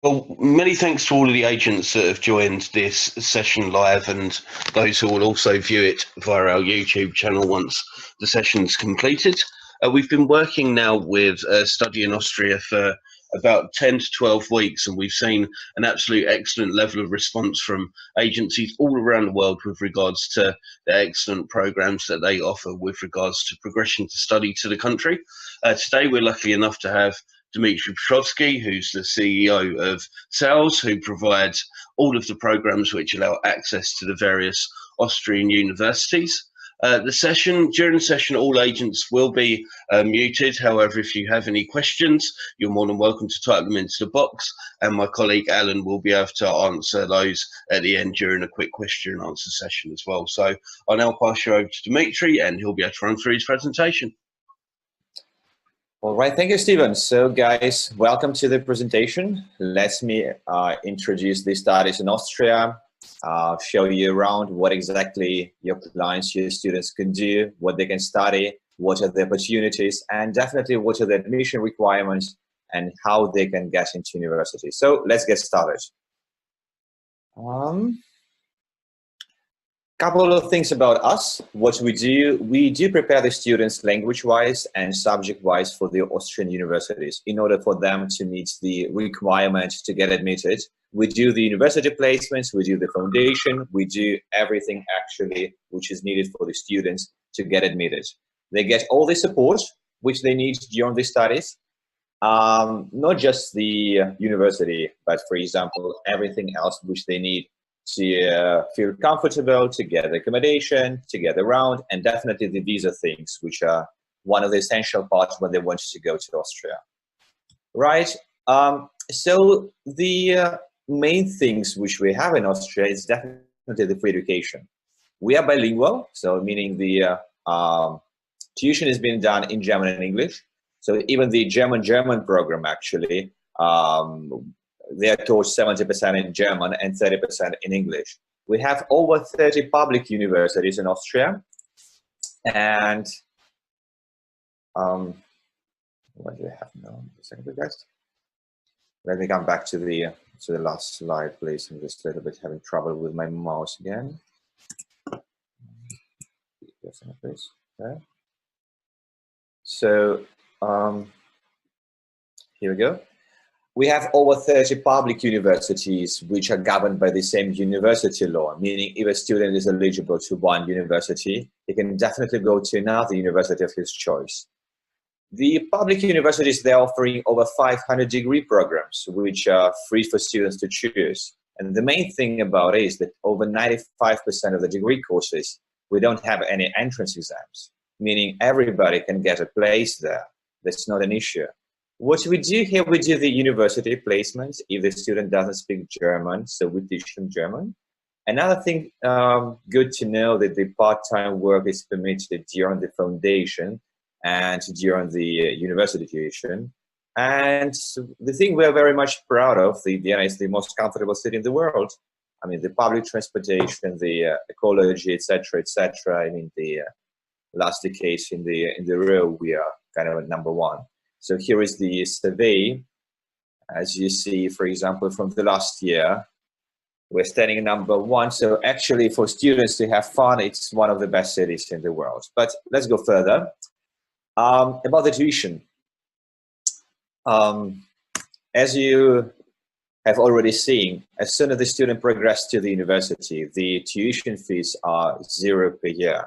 Well, many thanks to all of the agents that have joined this session live and those who will also view it via our YouTube channel once the session's completed. We've been working now with a study in Austria for about 10 to 12 weeks, and we've seen an absolute excellent level of response from agencies all around the world with regards to the excellent programs that they offer with regards to progression to study to the country. Today, we're lucky enough to have Dmitry Petrovsky, who's the CEO of SALS, who provides all of the programs which allow access to the various Austrian universities. During the session, all agents will be muted. However, if you have any questions, you're more than welcome to type them into the box, and my colleague Alan will be able to answer those at the end during a quick question and answer session as well. So I'll now pass you over to Dmitry, and he'll be able to run through his presentation. All right, thank you, Stephen. So guys, welcome to the presentation. Let me introduce the studies in Austria, show you around what exactly your clients, your students can do, what they can study, what are the opportunities, and definitely what are the admission requirements and how they can get into university. So let's get started. Couple of things about us. What we do prepare the students language-wise and subject-wise for the Austrian universities in order for them to meet the requirement to get admitted. We do the university placements, we do the foundation, we do everything actually which is needed for the students to get admitted. They get all the support which they need during the studies, not just the university, but for example, everything else which they need to feel comfortable, to get accommodation, to get around, and definitely the visa things, which are one of the essential parts when they want to go to Austria. Right, so the main things which we have in Austria is definitely the free education. We are bilingual, so meaning the tuition is being done in German and English. So even the German program actually, they are taught 70% in German and 30% in English. We have over 30 public universities in Austria. And what do we have now? A second, guys. Let me come back to the last slide, please. I'm just a little bit having trouble with my mouse again. Please. Okay. So here we go. We have over 30 public universities which are governed by the same university law, meaning if a student is eligible to one university, he can definitely go to another university of his choice. The public universities, they're offering over 500 degree programs, which are free for students to choose. And the main thing about it is that over 95% of the degree courses, we don't have any entrance exams, meaning everybody can get a place there. That's not an issue. What we do here, we do the university placements if the student doesn't speak German, so we teach them German. Another thing good to know that the part-time work is permitted during the foundation and during the university tuition. And the thing we're very much proud of, Vienna is the most comfortable city in the world. I mean, the public transportation, the ecology, etc., etc. I mean, the last decades in the row, we are kind of number one. So here is the survey. As you see, for example, from the last year, we're standing number one. So actually for students to have fun, it's one of the best cities in the world. But let's go further. About the tuition. As you have already seen, as soon as the student progresses to the university, the tuition fees are $0 per year.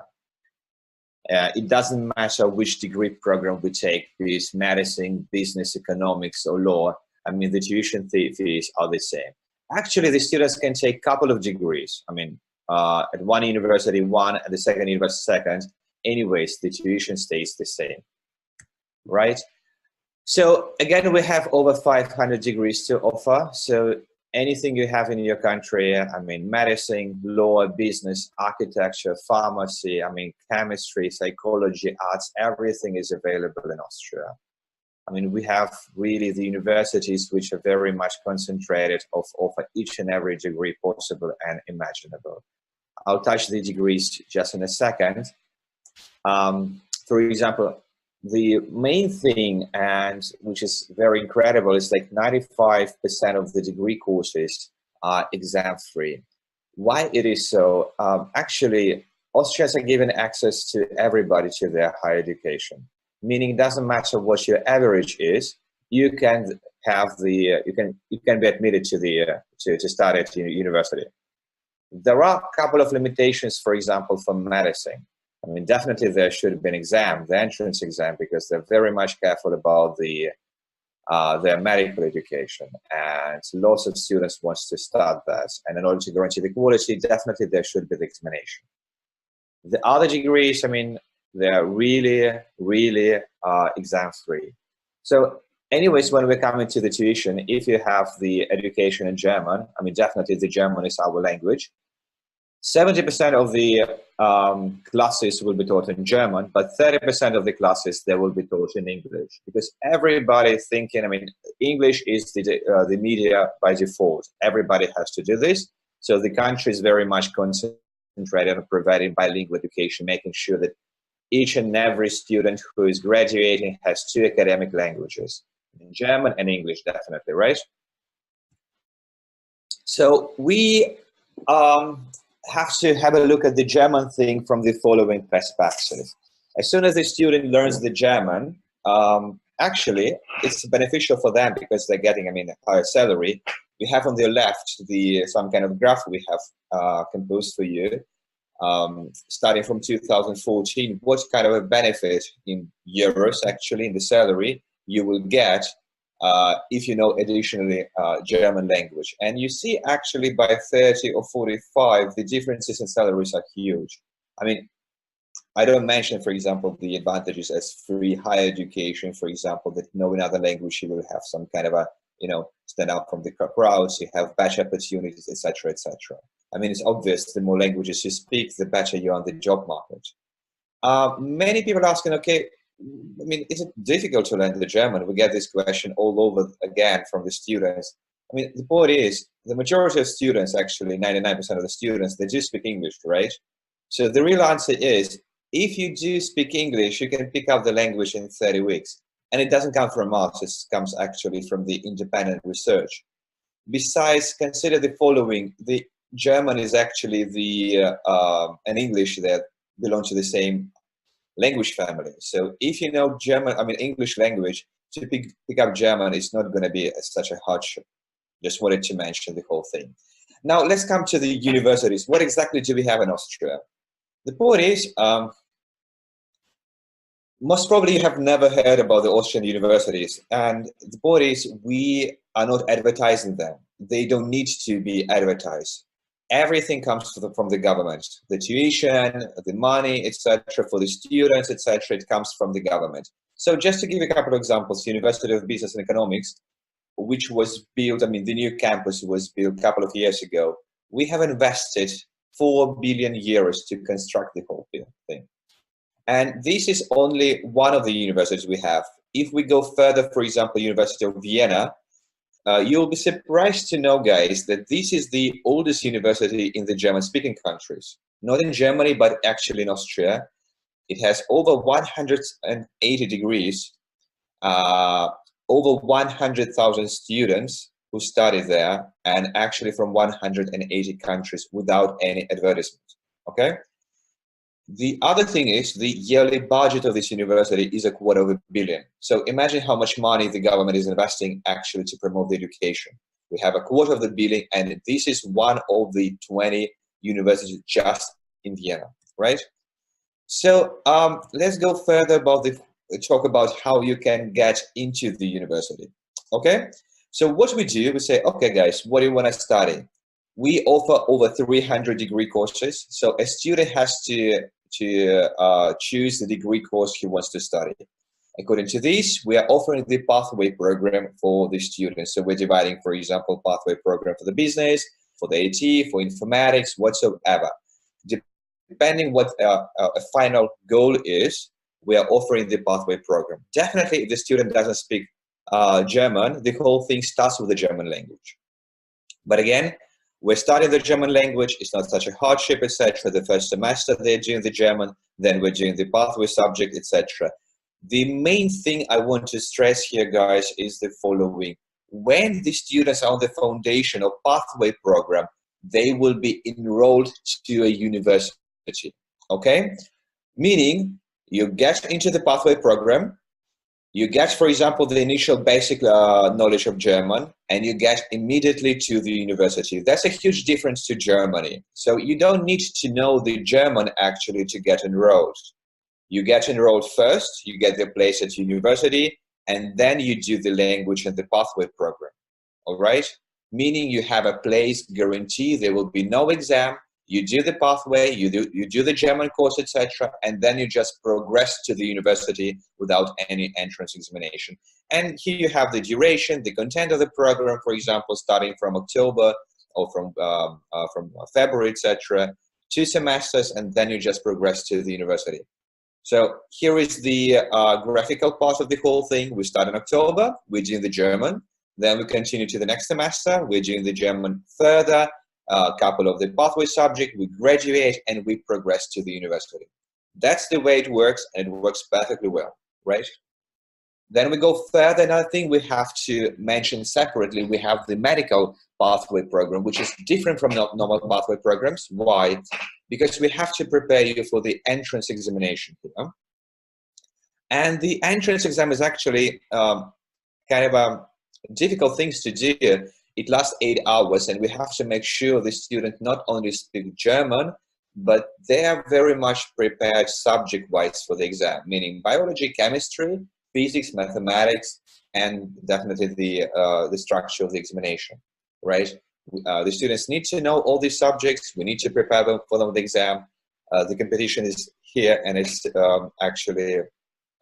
It doesn't matter which degree program we take, be it medicine, business, economics, or law. I mean, the tuition fees are the same. Actually, the students can take a couple of degrees. I mean, at one university, one, at the second university, second. Anyways, the tuition stays the same, right? So again, we have over 500 degrees to offer. So anything you have in your country, I mean, medicine, law, business, architecture, pharmacy, I mean, chemistry, psychology, arts, everything is available in Austria. I mean, we have really the universities which are very much concentrated of offer each and every degree possible and imaginable. I'll touch the degrees just in a second. For example, the main thing, and which is very incredible, is like 95% of the degree courses are exam-free. Why it is so? Actually, Austrians are given access to everybody to their higher education, meaning it doesn't matter what your average is. You can have the you can be admitted to the to study at university. There are a couple of limitations, for example, for medicine. I mean, definitely there should be an exam, the entrance exam, because they're very much careful about their medical education, and lots of students want to start that. And in order to guarantee the quality, definitely there should be the examination. The other degrees, I mean, they're really, really exam-free. So anyways, when we come into the tuition, if you have the education in German, I mean, definitely the German is our language. 70% of the classes will be taught in German, but 30% of the classes, they will be taught in English, because everybody thinking, I mean, English is the media by default. Everybody has to do this. So the country is very much concentrated on providing bilingual education, making sure that each and every student who is graduating has 2 academic languages, in German and English, definitely, right? So we have to have a look at the German thing from the following perspective. As soon as the student learns the German, actually, it's beneficial for them because they're getting, I mean, a higher salary. We have on the left some kind of graph we have composed for you, starting from 2014, what kind of a benefit in euros, actually, in the salary you will get if you know additionally German language. And you see actually by 30 or 45, the differences in salaries are huge. I mean, I don't mention, for example, the advantages as free higher education, for example, that knowing another language, you will have some kind of a, you know, stand out from the crowds, you have better opportunities, etc., etc. I mean, it's obvious the more languages you speak, the better you're on the job market. Many people are asking, okay, I mean, is it difficult to learn the German? We get this question all over again from the students. I mean, the point is, the majority of students, actually 99% of the students, they do speak English, right? So the real answer is, if you do speak English, you can pick up the language in 30 weeks. And it doesn't come from us, it comes actually from the independent research. Besides, consider the following. The German is actually an English that belong to the same language family. So if you know German, I mean English language, to pick up German is not going to be such a hardship. Just wanted to mention the whole thing. Now let's come to the universities. What exactly do we have in Austria? The point is, most probably you have never heard about the Austrian universities. And the point is, we are not advertising them. They don't need to be advertised. Everything comes from the government. The tuition, the money, etc., for the students, etc., it comes from the government. So just to give a couple of examples, University of Business and Economics, which was built, I mean, the new campus was built a couple of years ago. We have invested 4 billion euros to construct the whole thing. And this is only one of the universities we have. If we go further, for example, University of Vienna, you'll be surprised to know, guys, that this is the oldest university in the German-speaking countries. Not in Germany, but actually in Austria. It has over 180 degrees, over 100,000 students who study there, and actually from 180 countries without any advertisement, okay? The other thing is the yearly budget of this university is $250 million. So imagine how much money the government is investing actually to promote the education. We have $250 million, and this is one of the 20 universities just in Vienna, right? So let's go further about talk about how you can get into the university, okay? So what we do, we say, okay, guys, what do you want to study? We offer over 300 degree courses. So a student has to choose the degree course he wants to study. According to this, we are offering the pathway program for the students. So we're dividing, for example, pathway program for the business, for the IT, for informatics, whatsoever. Depending what a final goal is, we are offering the pathway program. Definitely, if the student doesn't speak German, the whole thing starts with the German language. But again, we're studying the German language. It's not such a hardship, etc. The first semester they're doing the German, then we're doing the pathway subject, etc. The main thing I want to stress here, guys, is the following. When the students are on the foundation or pathway program, they will be enrolled to a university, okay? Meaning, you get into the pathway program, you get, for example, the initial basic knowledge of German, and you get immediately to the university. That's a huge difference to Germany. So you don't need to know the German actually to get enrolled. You get enrolled first, you get the place at university, and then you do the language and the pathway program, all right? Meaning you have a place guarantee, there will be no exam, you do the pathway, you do the German course, etc., and then you just progress to the university without any entrance examination. And here you have the duration, the content of the program, for example, starting from October or from February, etc., 2 semesters, and then you just progress to the university. So here is the graphical part of the whole thing. We start in October, we're doing the German, then we continue to the next semester, we're doing the German further, a couple of the pathway subject, we graduate, and we progress to the university. That's the way it works, and it works perfectly well, right? Then we go further. Another thing we have to mention separately, we have the medical pathway program, which is different from normal pathway programs. Why? Because we have to prepare you for the entrance examination. And the entrance exam is actually kind of a difficult things to do. It lasts 8 hours, and we have to make sure the student not only speak German, but they are very much prepared subject-wise for the exam, meaning biology, chemistry, physics, mathematics, and definitely the structure of the examination, right? The students need to know all these subjects. We need to prepare them for the exam. The competition is here, and it's actually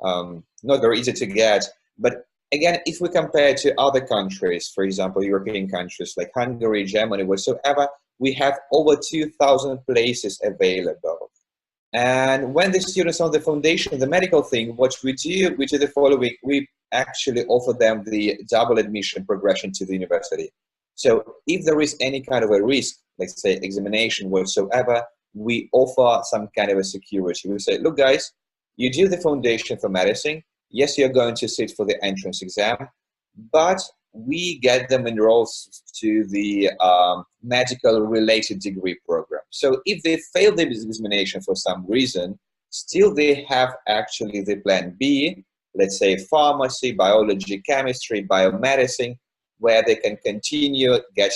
not very easy to get. But again, if we compare to other countries, for example, European countries like Hungary, Germany, whatsoever, we have over 2,000 places available. And when the students are on the foundation, the medical thing, what we do the following: we actually offer them the double admission progression to the university. So if there is any kind of a risk, let's say examination whatsoever, we offer some kind of a security. We say, look guys, you do the foundation for medicine. Yes, you're going to sit for the entrance exam, but we get them enrolled to the medical related degree program. So if they fail the examination for some reason, still they have actually the plan B, let's say pharmacy, biology, chemistry, biomedicine, where they can continue, get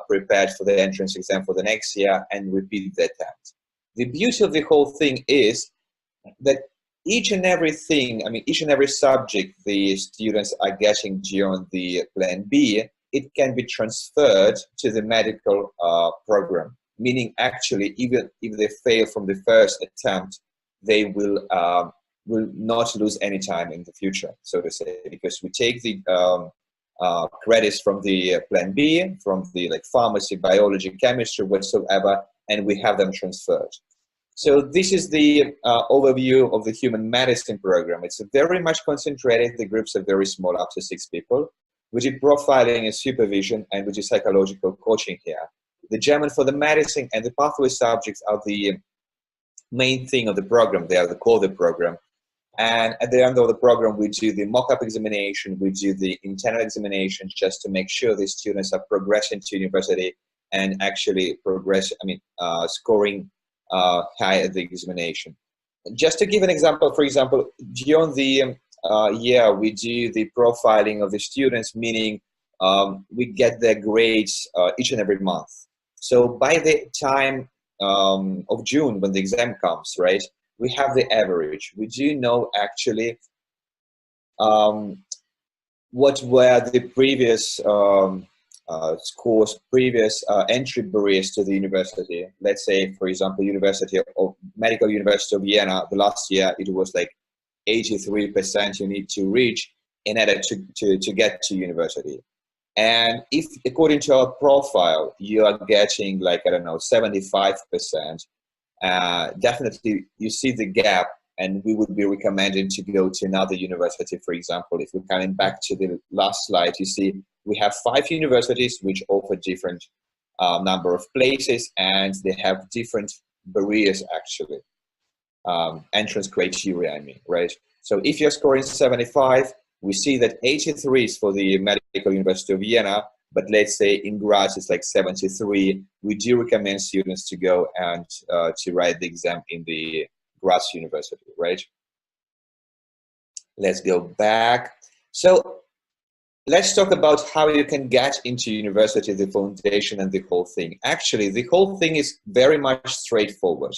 prepared for the entrance exam for the next year and repeat the attempt. The beauty of the whole thing is that each and every subject the students are getting during the plan B, it can be transferred to the medical program. Meaning actually, even if they fail from the first attempt, they will not lose any time in the future, so to say, because we take the credits from the plan B, from the pharmacy, biology, chemistry, whatsoever, and we have them transferred. So this is the overview of the human medicine program. It's very much concentrated. The groups are very small, up to 6 people. We do profiling and supervision, and we do psychological coaching here. The German for the medicine and the pathway subjects are the main thing of the program. They are the core of the program. And at the end of the program, we do the mock-up examination. We do the internal examination just to make sure the students are progressing to university and actually scoring high at the examination. Just to give an example, for example, during the year, we do the profiling of the students, meaning we get their grades each and every month. So by the time of June, when the exam comes, right, we have the average. We do know actually what were the previous scores, previous entry barriers to the university. Let's say, for example, Medical University of Vienna, the last year it was like 83% you need to reach in order to get to university. And if, according to our profile, you are getting 75%, definitely you see the gap, and we would be recommending to go to another university. For example, if we're coming back to the last slide, you see we have 5 universities which offer different number of places, and they have different barriers actually, entrance criteria, right? So if you're scoring 75, we see that 83 is for the Medical University of Vienna, but let's say in Graz it's like 73. We do recommend students to go and to write the exam in the Graz University, right? Let's go back. So let's talk about how you can get into university, the foundation and the whole thing. Actually, the whole thing is very much straightforward.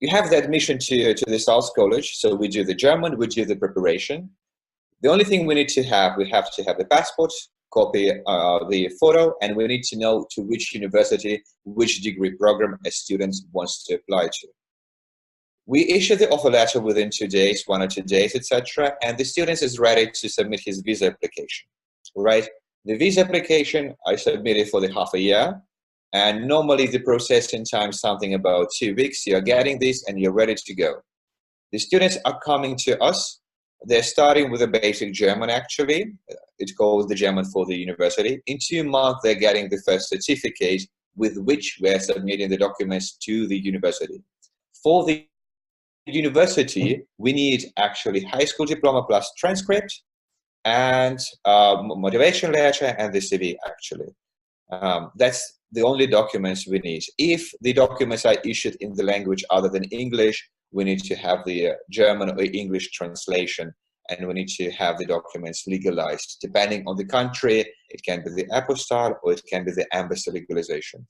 You have the admission to the South College, so we do the German, we do the preparation. The only thing we have to have the passport, copy the photo, and we need to know to which university, which degree program a student wants to apply to. We issue the offer letter within 2 days, 1 or 2 days, etc., and the student is ready to submit his visa application, right? The visa application I submitted for the half a year, and normally the processing time is something about 2 weeks. You're getting this and you're ready to go. The students are coming to us. They're starting with a basic German, actually. It calls the German for the university. In 2 months, they're getting the first certificate with which we're submitting the documents to the university. For the university, we need actually high school diploma plus transcript and motivation letter and the CV, actually. That's the only documents we need. If the documents are issued in the language other than English, we need to have the German or English translation, and we need to have the documents legalized. Depending on the country, it can be the apostille or it can be the embassy legalization.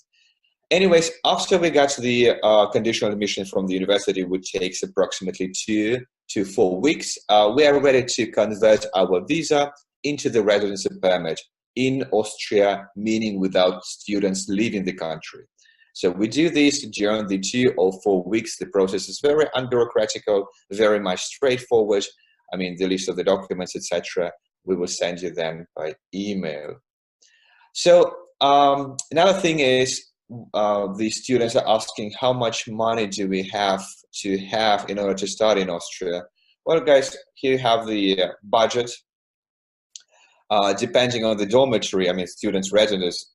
Anyways, after we got the conditional admission from the university, which takes approximately 2 to 4 weeks, we are ready to convert our visa into the residency permit in Austria, meaning without students leaving the country. So we do this during the 2 or 4 weeks. The process is very unbureaucratical, very much straightforward. I mean, the list of the documents, etc., we will send you them by email. So another thing is, the students are asking how much money do we have to have in order to study in Austria. Well, guys, here you have the budget. Depending on the dormitory, I mean, students' residence,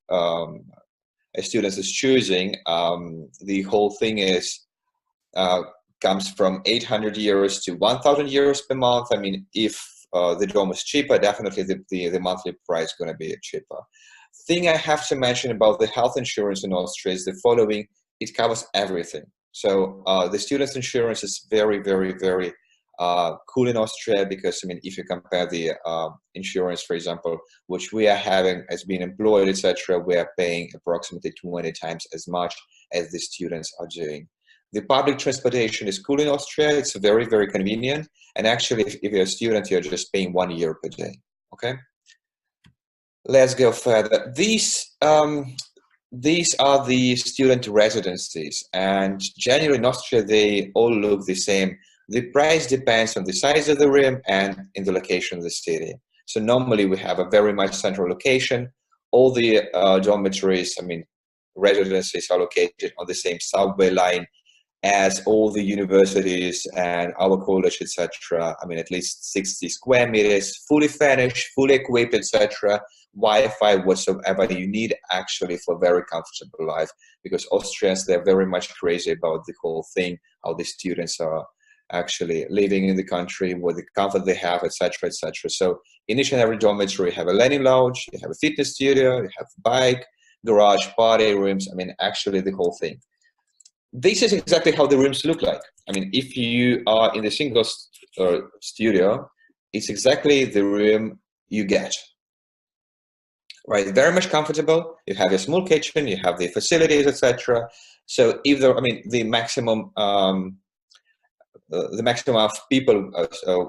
a student is choosing, the whole thing is comes from 800 euros to 1,000 euros per month. I mean, if the dorm is cheaper, definitely the monthly price is going to be cheaper. Thing I have to mention about the health insurance in Austria is the following: it covers everything. So the student's insurance is very, very, very cool in Austria, because I mean, if you compare the insurance, for example, which we are having as being employed, etc., we are paying approximately 20 times as much as the students are doing. The public transportation is cool in Austria. It's very, very convenient. And actually, if you're a student, you're just paying 1 euro per day. Okay. Let's go further. These are the student residencies, and generally in Austria they all look the same. The price depends on the size of the room and in the location of the city. So normally we have a very much central location. All the dormitories, I mean, residencies are located on the same subway line as all the universities and our college, etc. I mean, at least 60 square meters, fully furnished, fully equipped, etc. Wi-Fi, whatsoever you need actually for a very comfortable life, because Austrians, they're very much crazy about the whole thing, how the students are actually living in the country, what the comfort they have, etc., etc. So in each and every dormitory, you have a learning lounge, you have a fitness studio, you have bike, garage, party rooms. I mean, actually the whole thing. This is exactly how the rooms look like. I mean, if you are in the single studio, it's exactly the room you get. Right, very much comfortable. You have a small kitchen, you have the facilities, etc. So if there, I mean, the maximum of people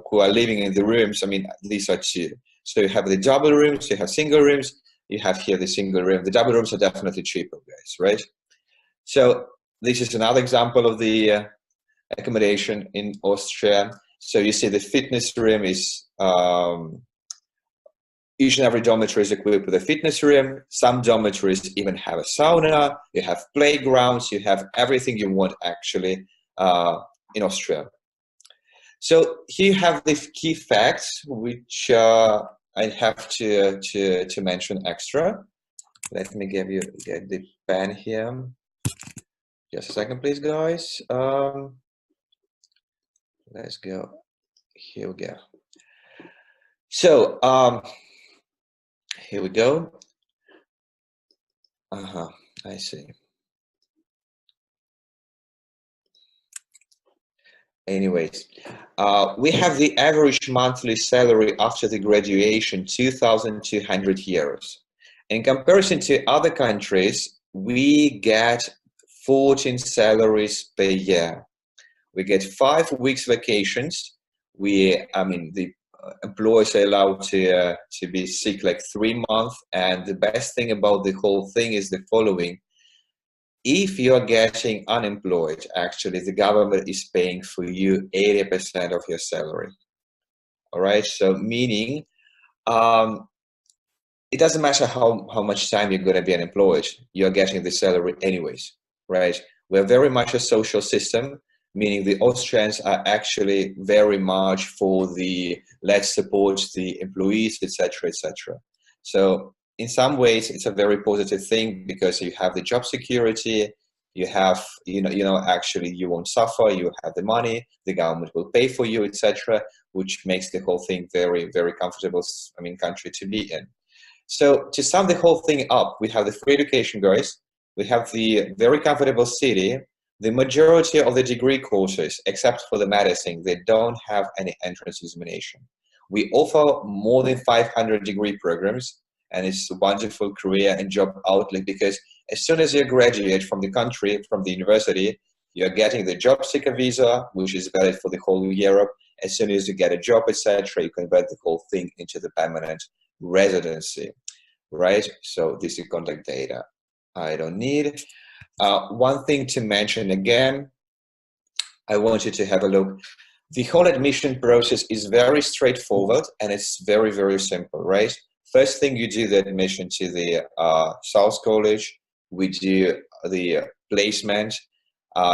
who are living in the rooms, I mean, these are 2. So you have the double rooms, you have single rooms, you have here the single room. The double rooms are definitely cheaper, guys, right? So this is another example of the accommodation in Austria. So you see the fitness room is, each and every dormitory is equipped with a fitness room. Some dormitories even have a sauna, you have playgrounds, you have everything you want actually in Austria. So here you have the key facts, which I have to mention extra. Let me get the pen here. Just a second, please, guys. Let's go here we go. So here we go. I see. Anyways, we have the average monthly salary after the graduation, 2,200 euros. In comparison to other countries, we get 14 salaries per year. We get 5 weeks vacations. The employees are allowed to be sick like 3 months. And the best thing about the whole thing is the following. If you're getting unemployed, actually, the government is paying for you 80% of your salary. All right, so meaning it doesn't matter how much time you're going to be unemployed, you're getting the salary anyways, right? We're very much a social system, meaning the Austrians are actually very much for the let's support the employees, etc., etc. So in some ways, it's a very positive thing because you have the job security, you have, actually you won't suffer, you have the money, the government will pay for you, etc., which makes the whole thing very, very comfortable, country to be in. So to sum the whole thing up, we have the free education, guys. We have the very comfortable city. The majority of the degree courses, except for the medicine, they don't have any entrance examination. We offer more than 500 degree programs, and it's a wonderful career and job outlet because as soon as you graduate from the country, from the university, you're getting the job seeker visa, which is valid for the whole Europe. As soon as you get a job, etc., you convert the whole thing into the permanent residency, right? So this is contact data I don't need. One thing to mention again, I want you to have a look. The whole admission process is very straightforward and it's very, very simple, right? First thing you do the admission to the South College, we do the placement,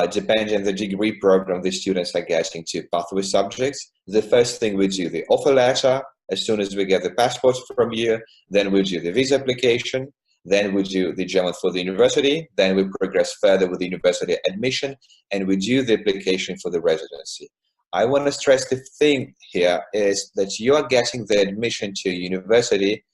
depending on the degree program the students are getting to pathway subjects. The first thing we do the offer letter, as soon as we get the passport from you, then we do the visa application, then we do the German for the university, then we progress further with the university admission, and we do the application for the residency. I want to stress the thing here is that you are getting the admission to university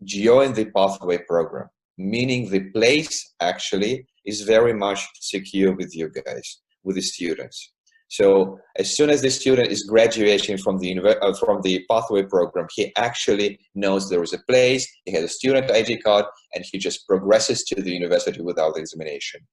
during the pathway program, meaning the place actually is very much secure with you guys, with the students. So as soon as the student is graduating from the pathway program, he actually knows there is a place, he has a student ID card, and he just progresses to the university without the examination.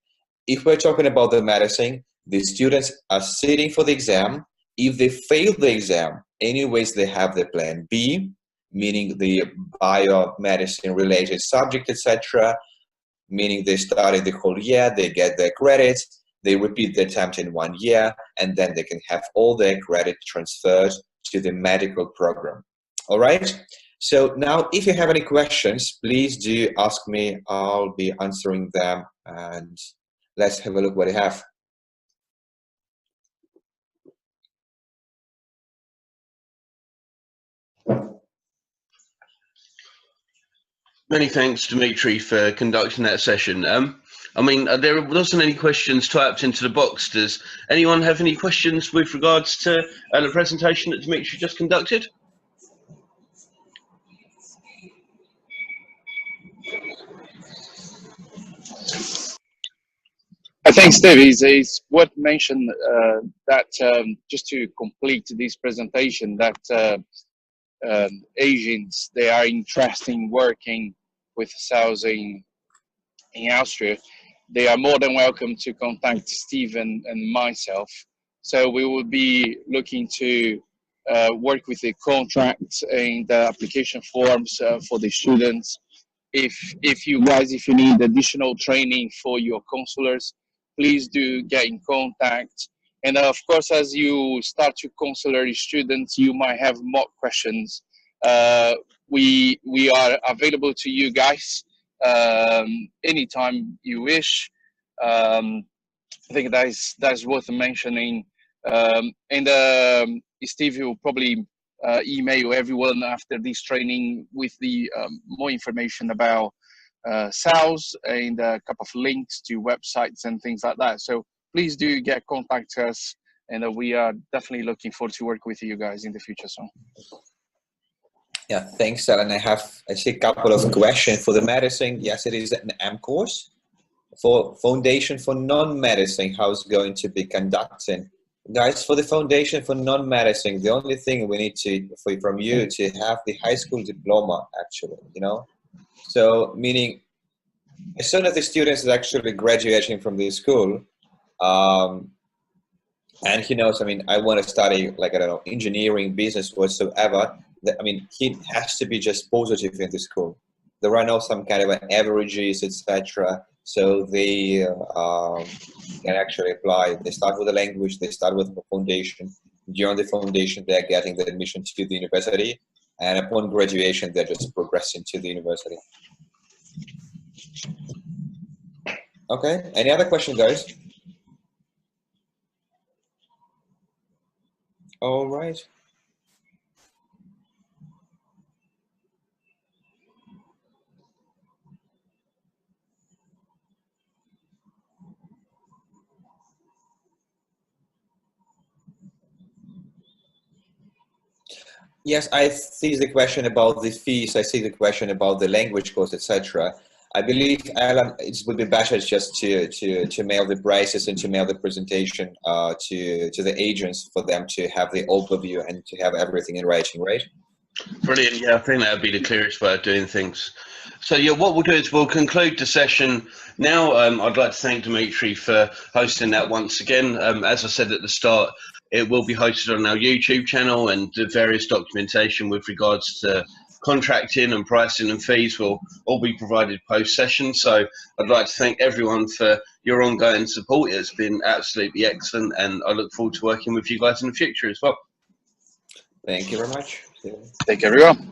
If we're talking about the medicine, the students are sitting for the exam. If they fail the exam, anyways, they have the plan B, meaning the biomedicine related subject, etc., meaning they study the whole year, they get their credits, they repeat the attempt in 1 year, and then they can have all their credit transferred to the medical program. All right? So now, if you have any questions, please do ask me. I'll be answering them, and let's have a look what I have. Many thanks, Dmitry, for conducting that session. There wasn't any questions typed into the box. Does anyone have any questions with regards to the presentation that Dmitry just conducted? Thanks, Steve. It's worth mentioning that just to complete this presentation, that Asians, they are interested in working with sales in Austria. They are more than welcome to contact Steve and myself. So we will be looking to work with the contracts and the application forms for the students. If you need additional training for your counselors, please do get in contact. And of course, as you start to counselor students, you might have more questions. We are available to you guys anytime you wish. I think that's worth mentioning. Steve will probably email everyone after this training with the more information about sales and a couple of links to websites and things like that. So please do contact us and we are definitely looking forward to work with you guys in the future. So. Yeah, thanks, Alan. I see a couple of questions for the medicine. Yes, it is an M course. For foundation for non-medicine, how it's going to be conducted? Guys, for the foundation for non-medicine, the only thing we need from you to have the high school diploma, actually, you know? So, meaning, as soon as the student is actually graduating from the school, and he knows, I mean, I want to study, like, I don't know, engineering, business, whatsoever, I mean, he has to be just positive in the school. There are no some kind of averages, etc. So they can actually apply. They start with a language, they start with a foundation. During the foundation, they're getting the admission to the university. And upon graduation, they're just progressing to the university. Okay, any other questions, guys? All right. Yes, I see the question about the fees. I see the question about the language course, etc. I believe, Alan, it would be better just to mail the prices and to mail the presentation to the agents for them to have the overview and to have everything in writing, right? Brilliant. Yeah, I think that would be the clearest way of doing things. So yeah, what we'll do is we'll conclude the session now. I'd like to thank Dmitry for hosting that once again. As I said at the start, it will be hosted on our YouTube channel, and the various documentation with regards to contracting and pricing and fees will all be provided post-session. So I'd like to thank everyone for your ongoing support. It's been absolutely excellent, and I look forward to working with you guys in the future as well. Thank you very much. Thank you, everyone.